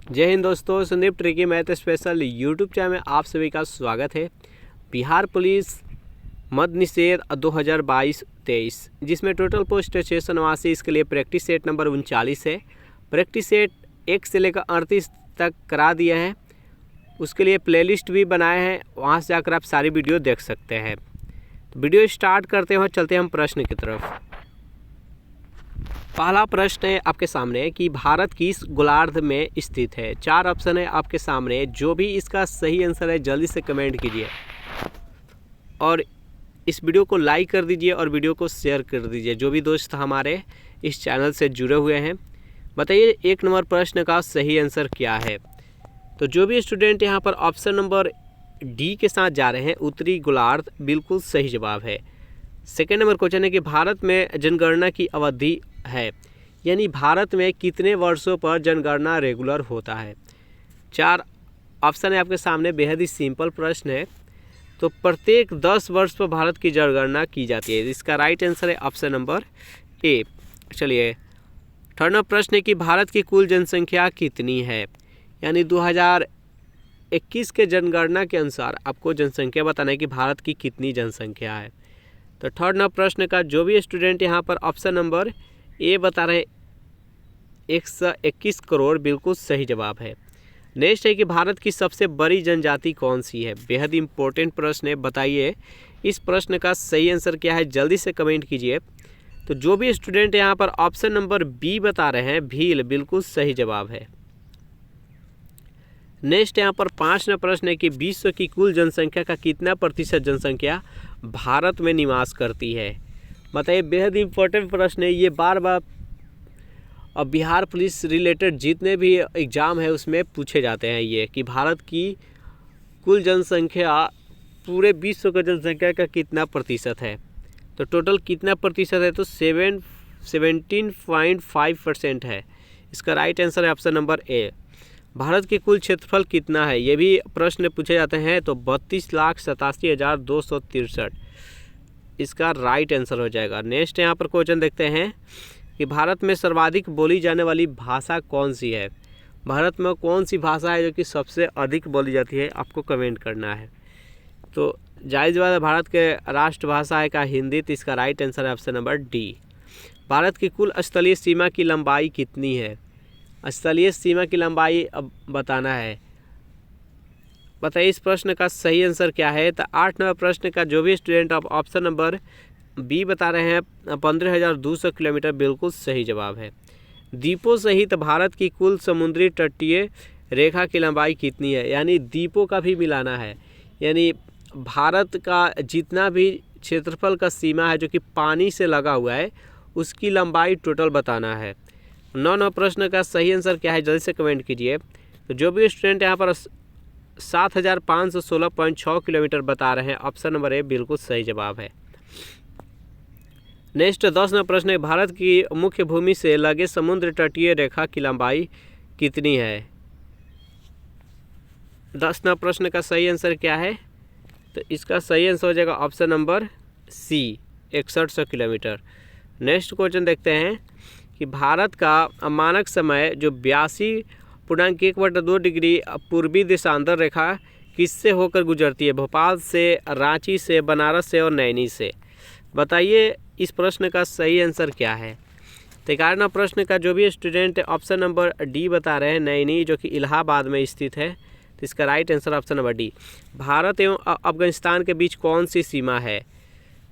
जय हिंद दोस्तों, Sandeep tricky math special YouTube channel में आप सभी का स्वागत है। बिहार पुलिस मद निषेध 2022-23 जिसमें टोटल पोस्ट 689, इसके लिए प्रैक्टिस सेट नंबर 39 है। प्रैक्टिस सेट 1 से लेकर 38 तक करा दिया है। उसके लिए प्लेलिस्ट भी बनाए हैं, वहाँ से जाकर आप सारी वीडियो देख सकते हैं। तो वीडियो स्टार्ट करते हैं, चलते हैं हम प्रश्न की तरफ। पहला प्रश्न है आपके सामने कि भारत किस गोलार्ध में स्थित है। 4 ऑप्शन है आपके सामने, जो भी इसका सही आंसर है जल्दी से कमेंट कीजिए और इस वीडियो को लाइक कर दीजिए और वीडियो को शेयर कर दीजिए। जो भी दोस्त हमारे इस चैनल से जुड़े हुए हैं, बताइए 1 नंबर प्रश्न का सही आंसर क्या है। तो जो भी स्टूडेंट यहाँ पर ऑप्शन नंबर डी के साथ जा रहे हैं, उत्तरी गोलार्ध, बिल्कुल सही जवाब है। सेकेंड नंबर क्वेश्चन है कि भारत में जनगणना की अवधि है, यानी भारत में कितने वर्षों पर जनगणना रेगुलर होता है। 4 ऑप्शन है आपके सामने, बेहद ही सिंपल प्रश्न है। तो प्रत्येक 10 वर्ष पर भारत की जनगणना की जाती है। इसका राइट आंसर है ऑप्शन नंबर ए। चलिए थर्ड नंबर प्रश्न है कि भारत की कुल जनसंख्या कितनी है, यानी 2021 के जनगणना के अनुसार आपको जनसंख्या बताना है कि भारत की कितनी जनसंख्या है। तो थर्ड नंबर प्रश्न का जो भी स्टूडेंट यहाँ पर ऑप्शन नंबर ए बता रहे 121 करोड़, बिल्कुल सही जवाब है। नेक्स्ट है कि भारत की सबसे बड़ी जनजाति कौन सी है। बेहद इंपॉर्टेंट प्रश्न है, बताइए इस प्रश्न का सही आंसर क्या है, जल्दी से कमेंट कीजिए। तो जो भी स्टूडेंट यहाँ पर ऑप्शन नंबर बी बता रहे हैं, भील, बिल्कुल सही जवाब है। नेक्स्ट यहाँ पर 5वां प्रश्न है कि विश्व की कुल जनसंख्या का कितना प्रतिशत जनसंख्या भारत में निवास करती है। बताइए, बेहद इंपॉर्टेंट प्रश्न है ये, बार बार और बिहार पुलिस रिलेटेड जितने भी एग्ज़ाम है उसमें पूछे जाते हैं ये कि भारत की कुल जनसंख्या पूरे विश्व की जनसंख्या का कितना प्रतिशत है। तो टोटल कितना प्रतिशत है, तो 17.5% है। इसका राइट आंसर है ऑप्शन नंबर ए। भारत की कुल क्षेत्रफल कितना है, ये भी प्रश्न पूछे जाते हैं। तो 32,87,263 इसका राइट आंसर हो जाएगा। नेक्स्ट यहाँ पर क्वेश्चन देखते हैं कि भारत में सर्वाधिक बोली जाने वाली भाषा कौन सी है। भारत में कौन सी भाषा है जो कि सबसे अधिक बोली जाती है, आपको कमेंट करना है। तो जायज़ बात है, भारत के राष्ट्रभाषा है का हिंदी, तो इसका राइट आंसर है ऑप्शन नंबर डी। भारत की कुल स्थलीय सीमा की लंबाई कितनी है। स्थलीय सीमा की लंबाई अब बताना है। बताइए इस प्रश्न का सही आंसर क्या है। तो 8 नंबर प्रश्न का जो भी स्टूडेंट आप ऑप्शन नंबर बी बता रहे हैं, 15,200 किलोमीटर, बिल्कुल सही जवाब है। द्वीपों सहित भारत की कुल समुद्री तटीय रेखा की लंबाई कितनी है, यानी द्वीपों का भी मिलाना है, यानी भारत का जितना भी क्षेत्रफल का सीमा है जो कि पानी से लगा हुआ है, उसकी लंबाई टोटल बताना है। 9 नंबर प्रश्न का सही आंसर क्या है, जल्दी से कमेंट कीजिए। तो जो भी स्टूडेंट यहाँ पर 7,516.6 किलोमीटर बता रहे हैं, ऑप्शन नंबर ए बिल्कुल सही जवाब है। नेक्स्ट 10 नंबर प्रश्न है, भारत की मुख्य भूमि से लगे समुद्र तटीय रेखा की लंबाई कितनी है। 10 नंबर प्रश्न का सही आंसर क्या है, तो इसका सही आंसर हो जाएगा option number C, 6100 kilometre. Next question देखते हैं कि भारत का मानक समय जो 82.1/2 डिग्री पूर्वी देशांतर रेखा किससे होकर गुजरती है। भोपाल से, रांची से, बनारस से और नैनी से। बताइए इस प्रश्न का सही आंसर क्या है। तो 11वां प्रश्न का जो भी स्टूडेंट ऑप्शन नंबर डी बता रहे हैं, नैनी, जो कि इलाहाबाद में स्थित है, तो इसका right answer option number D. Bharat एवं अफगानिस्तान के बीच कौन सी सीमा है।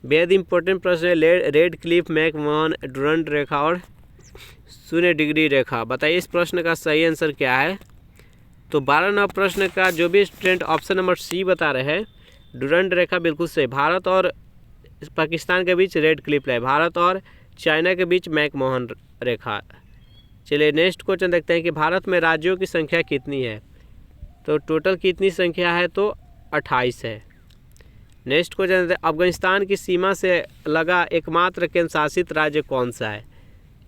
बेहद इंपॉर्टेंट प्रश्न है। रेड क्लिफ, मैकमोहन, डुरंड रेखा और 0 डिग्री रेखा। बताइए इस प्रश्न का सही आंसर क्या है। तो 12 नंबर प्रश्न का जो भी स्टूडेंट ऑप्शन नंबर सी बता रहे हैं, डुरंड रेखा, बिल्कुल सही। भारत और पाकिस्तान के बीच रेड क्लिफ है, भारत और चाइना के बीच मैकमोहन रेखा। चलिए नेक्स्ट क्वेश्चन देखते हैं कि भारत में राज्यों की संख्या कितनी है। तो टोटल कितनी संख्या है, तो 28 है। नेक्स्ट क्वेश्चन, अफगानिस्तान की सीमा से लगा एकमात्र केंद्र शासित राज्य कौन सा है।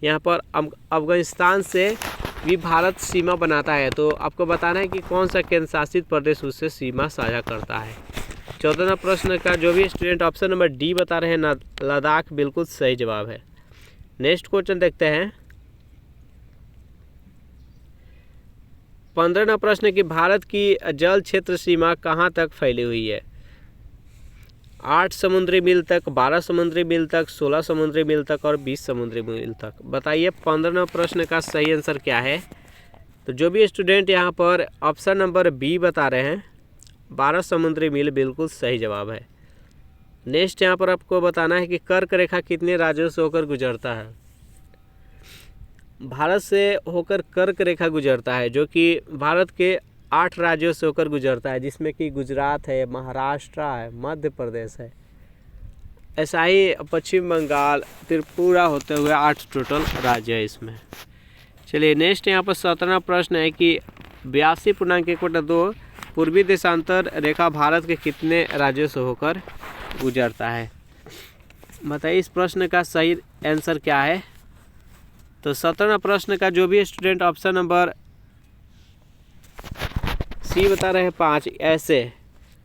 यहाँ पर अफगानिस्तान से भी भारत सीमा बनाता है, तो आपको बताना है कि कौन सा केंद्र शासित प्रदेश उससे सीमा साझा करता है। 14वां प्रश्न का जो भी स्टूडेंट ऑप्शन नंबर डी बता रहे हैं, लद्दाख, बिल्कुल सही जवाब है। नेक्स्ट क्वेश्चन देखते हैं 15वां प्रश्न है कि भारत की जल क्षेत्र सीमा कहाँ तक फैली हुई है? 8 समुद्री मील तक, 12 समुद्री मील तक, 16 समुद्री मील तक और 20 समुद्री मील तक। बताइए 15वां प्रश्न का सही आंसर क्या है? तो जो भी स्टूडेंट यहाँ पर ऑप्शन नंबर बी बता रहे हैं 12 समुद्री मील बिल्कुल सही जवाब है। नेक्स्ट यहाँ पर आपको बताना है कि कर्क रेखा कितने राज्यों से होकर गुजरता है? भारत से होकर कर्क रेखा गुजरता है, जो कि भारत के 8 राज्यों से होकर गुजरता है, जिसमें कि गुजरात है, महाराष्ट्र है, मध्य प्रदेश है, ऐसा ही पश्चिम बंगाल, त्रिपुरा होते हुए 8 टोटल राज्य है इसमें। चलिए नेक्स्ट यहाँ पर 17वां प्रश्न है कि 82.1/2 पूर्वी देशांतर रेखा भारत के कितने राज्यों से होकर गुजरता है? बताइए इस प्रश्न का सही आंसर क्या है? तो 17वां प्रश्न का जो भी स्टूडेंट ऑप्शन नंबर सी बता रहे हैं 5, ऐसे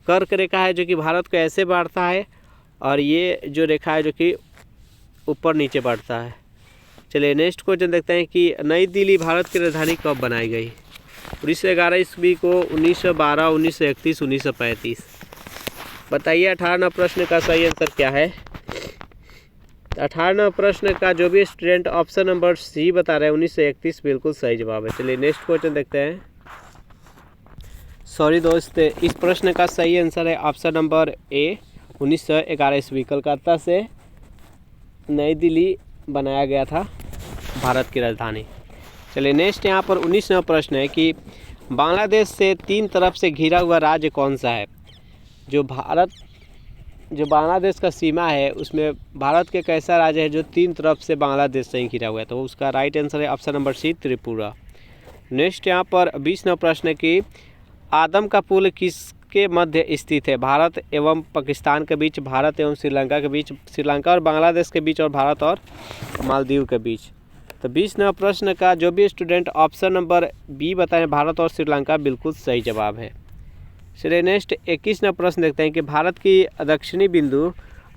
कर्क रेखा है जो कि भारत को ऐसे बांटता है, और ये जो रेखा है जो कि ऊपर नीचे बढ़ता है। चलिए नेक्स्ट क्वेश्चन देखते हैं कि नई दिल्ली भारत की राजधानी कब बनाई गई? 1911 ईस्वी को, 1912, 1931, 1935। बताइए 18वां प्रश्न का सही आंसर क्या है? 18वां प्रश्न का जो भी स्टूडेंट ऑप्शन नंबर सी बता रहे हैं 1931 बिल्कुल सही जवाब है। चलिए नेक्स्ट क्वेश्चन देखते हैं। सॉरी दोस्त, इस प्रश्न का सही आंसर है ऑप्शन नंबर ए 1911 ईस्वी। कलकत्ता से नई दिल्ली बनाया गया था भारत की राजधानी। चलिए नेक्स्ट यहाँ पर 19वां प्रश्न है कि बांग्लादेश से 3 तरफ से घिरा हुआ राज्य कौन सा है? जो बांग्लादेश का सीमा है उसमें भारत के कैसा राज्य है जो 3 तरफ से बांग्लादेश से ही घिरा हुआ है? तो उसका राइट आंसर है option number C Tripura. Next यहाँ पर 20वां प्रश्न है कि आदम का पुल किसके मध्य स्थित है? भारत एवं पाकिस्तान के बीच, भारत एवं श्रीलंका के बीच, श्रीलंका और बांग्लादेश के बीच, और भारत और मालदीव के बीच। तो 20वां प्रश्न का जो भी स्टूडेंट ऑप्शन नंबर बी बताएं भारत और श्रीलंका बिल्कुल सही जवाब है। चलिए नेक्स्ट 21वां प्रश्न देखते हैं कि भारत की दक्षिणी बिंदु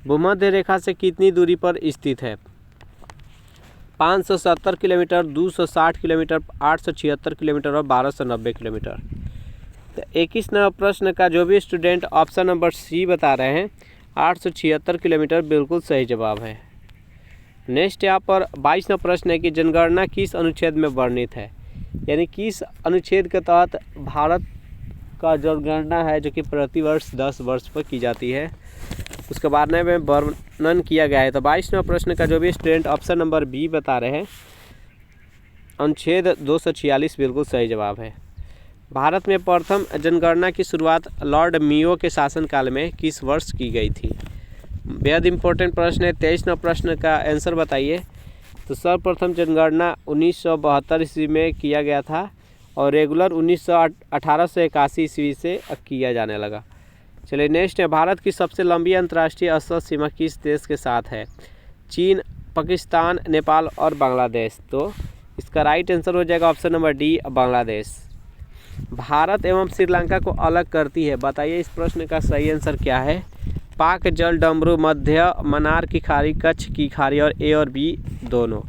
भूमध्य रेखा से कितनी दूरी पर स्थित है? 570 किलोमीटर, 260 किलोमीटर, 876 किलोमीटर और 1290 किलोमीटर। तो 21वां प्रश्न का जो भी स्टूडेंट ऑप्शन नंबर सी बता रहे हैं 876 किलोमीटर बिल्कुल सही जवाब है। नेक्स्ट यहाँ पर 22वां प्रश्न है कि जनगणना किस अनुच्छेद में वर्णित है? यानी किस अनुच्छेद के तहत भारत का जनगणना है जो कि प्रतिवर्ष 10 वर्ष पर की जाती है, उसके बारे में वर्णन किया गया है। तो 22वां प्रश्न का जो भी स्टूडेंट ऑप्शन नंबर बी बता रहे हैं अनुच्छेद 246 बिल्कुल सही जवाब है। भारत में प्रथम जनगणना की शुरुआत लॉर्ड मियो के शासनकाल में किस वर्ष की गई थी? बेहद इंपॉर्टेंट प्रश्न है। 23वां प्रश्न का आंसर बताइए। तो सर्वप्रथम जनगणना 1972 ईस्वी में किया गया था और रेगुलर 1881 ईस्वी से किया जाने लगा। चलिए नेक्स्ट है, भारत की सबसे लंबी अंतर्राष्ट्रीय स्थल सीमा किस देश के साथ है? चीन, पाकिस्तान, नेपाल और बांग्लादेश। तो इसका राइट आंसर हो जाएगा option number D Bangladesh. Bharat एवं श्रीलंका को अलग करती है, बताइए इस प्रश्न का सही आंसर क्या है? पाक जल डमरू, मध्य, मनार की खाड़ी, कच्छ की खाड़ी और ए और बी दोनों।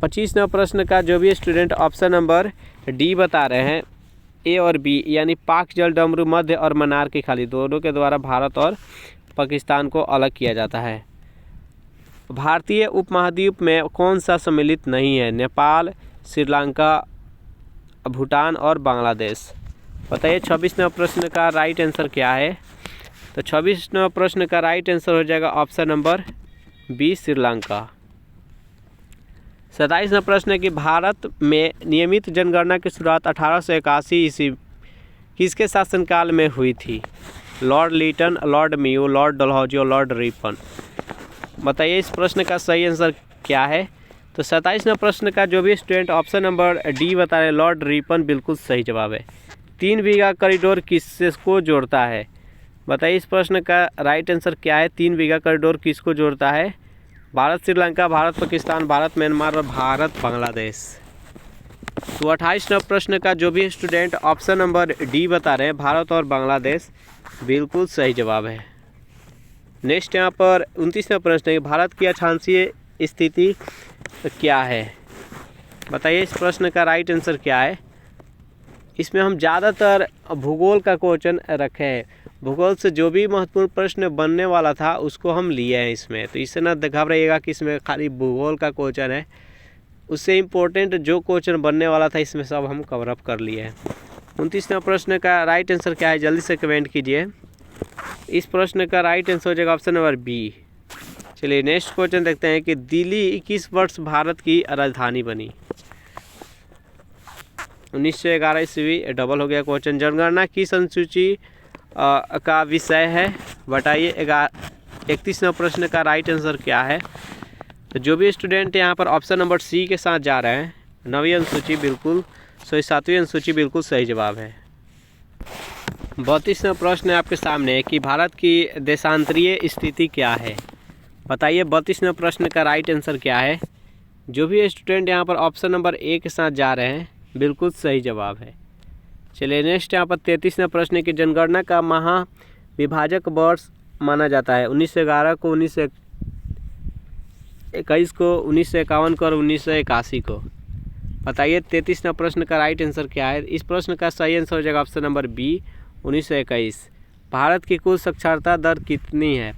25वां प्रश्न का जो भी स्टूडेंट ऑप्शन नंबर डी बता रहे हैं ए और बी, यानी पाक जल डमरू, मध्य और मनार की खाड़ी दोनों के द्वारा भारत और पाकिस्तान को अलग किया जाता है। भारतीय उपमहाद्वीप में कौन सा सम्मिलित नहीं है? नेपाल, श्रीलंका, भूटान और बांग्लादेश। बताइए 26वां प्रश्न का राइट आंसर क्या है? तो 26वां प्रश्न का राइट आंसर हो जाएगा ऑप्शन नंबर बी श्रीलंका। 27वां प्रश्न है कि भारत में नियमित जनगणना की शुरुआत 1881 ईस्वी किसके शासनकाल में हुई थी? Lord Lytton, Lord Mayo, Lord Dalhousie और लॉर्ड रिपन। बताइए इस प्रश्न का सही आंसर क्या है? तो 27वां प्रश्न का जो भी स्टूडेंट ऑप्शन नंबर डी बता रहे लॉर्ड रिपन बिल्कुल सही जवाब है। 3 बीघा कॉरिडोर किसको जोड़ता है? बताइए इस प्रश्न का राइट आंसर क्या है? 3 बीघा कॉरिडोर किसको जोड़ता है? भारत श्रीलंका, भारत पाकिस्तान, भारत म्यांमार और भारत बांग्लादेश। तो 28वां प्रश्न का जो भी स्टूडेंट ऑप्शन नंबर डी बता रहे हैं भारत और बांग्लादेश बिल्कुल सही जवाब है। नेक्स्ट यहाँ पर 29वां प्रश्न है भारत की अक्षांशीय स्थिति क्या है? बताइए इस प्रश्न का राइट आंसर क्या है? इसमें हम ज़्यादातर भूगोल का क्वेश्चन रखे हैं। भूगोल से जो भी महत्वपूर्ण प्रश्न बनने वाला था उसको हम लिए हैं इसमें, तो इससे ना घबराइएगा कि इसमें खाली भूगोल का क्वेश्चन है। उससे इम्पोर्टेंट जो क्वेश्चन बनने वाला था इसमें सब हम कवर अप कर लिए हैं। 29वें प्रश्न का राइट आंसर क्या है, जल्दी से कमेंट कीजिए। इस प्रश्न का राइट आंसर हो जाएगा ऑप्शन नंबर बी। चलिए नेक्स्ट क्वेश्चन देखते हैं कि दिल्ली किस वर्ष भारत की राजधानी बनी। 1911 ईस्वी, डबल हो गया क्वेश्चन। जनगणना किस अनुसूची का विषय है, बताइए। 31वें प्रश्न का राइट आंसर क्या है। तो जो भी स्टूडेंट यहाँ पर ऑप्शन नंबर सी के साथ जा रहे हैं, 9वीं अनुसूची बिल्कुल सही, 7वीं अनुसूची बिल्कुल सही जवाब है। 32वां प्रश्न है आपके सामने कि भारत की देशांतरीय स्थिति क्या है, बताइए। 32वें प्रश्न का राइट आंसर क्या है। जो भी स्टूडेंट यहाँ पर ऑप्शन नंबर ए के साथ जा रहे हैं बिल्कुल सही जवाब है। चलिए नेक्स्ट यहाँ पर 33वें प्रश्न की जनगणना का महाविभाजक वर्ष माना जाता है। 1911 को, 1921 को, 1951 को और 1981 को, बताइए। 33वें प्रश्न का राइट आंसर क्या है। इस प्रश्न का सही आंसर हो जाएगा ऑप्शन नंबर बी, 1921। भारत की कुल साक्षरता दर कितनी है।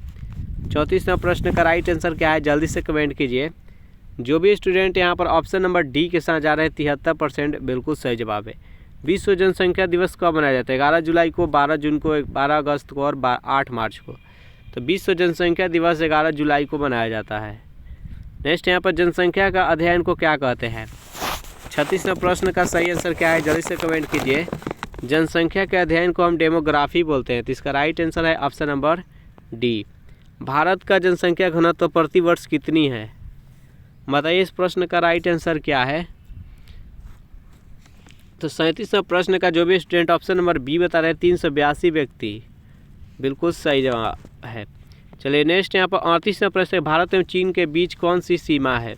34वें प्रश्न का राइट आंसर क्या है, जल्दी से कमेंट कीजिए। जो भी स्टूडेंट यहाँ पर ऑप्शन नंबर डी के साथ जा रहे हैं 73% बिल्कुल सही जवाब है। विश्व जनसंख्या दिवस कब मनाया जाता है। 11 जुलाई को, 12 जून को, 12 अगस्त को और 8 मार्च को। तो विश्व जनसंख्या दिवस 11 जुलाई को मनाया जाता है। नेक्स्ट यहाँ पर जनसंख्या का अध्ययन को क्या कहते हैं। 36वें प्रश्न का सही आंसर क्या है, जल्दी से कमेंट कीजिए। जनसंख्या के अध्ययन को हम डेमोग्राफी बोलते हैं, तो इसका राइट आंसर है ऑप्शन नंबर डी। भारत का जनसंख्या घनत्व प्रति वर्ष कितनी है, बताइए। इस प्रश्न का राइट आंसर क्या है। तो 37वें प्रश्न का जो भी स्टूडेंट ऑप्शन नंबर बी बता रहे हैं 382 व्यक्ति बिल्कुल सही जवाब है। चलिए नेक्स्ट यहाँ पर 38वें प्रश्न, भारत एवं चीन के बीच कौन सी सीमा है।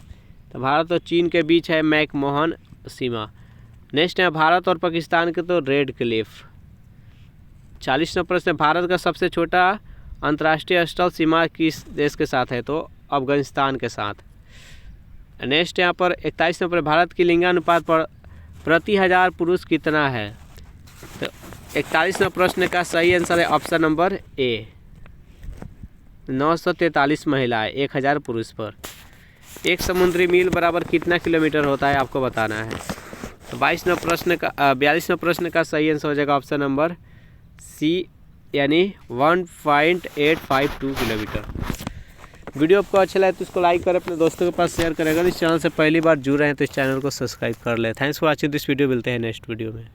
तो भारत और चीन के बीच है मैकमोहन सीमा। नेक्स्ट है भारत और पाकिस्तान के तो रेड क्लिफ। 40वां प्रश्न, भारत का सबसे छोटा अंतर्राष्ट्रीय स्थल सीमा किस देश के साथ है, तो अफगानिस्तान के साथ। नेक्स्ट यहाँ पर 41वें पर भारत की लिंगानुपात पर प्रति 1000 पुरुष कितना है। तो 41वें प्रश्न का सही आंसर है ऑप्शन नंबर ए, 943 महिलाएं 1000 पुरुष पर। एक समुद्री मील बराबर कितना किलोमीटर होता है आपको बताना है। तो 42वें प्रश्न का सही आंसर हो जाएगा ऑप्शन नंबर सी, यानी 1.852 किलोमीटर। वीडियो आपको अच्छा लगे तो इसको लाइक करें, अपने दोस्तों के पास शेयर करें। अगर इस चैनल से पहली बार जुड़ रहे हैं तो इस चैनल को सब्सक्राइब कर लें। Thanks for watching this video. मिलते हैं नेक्स्ट वीडियो में।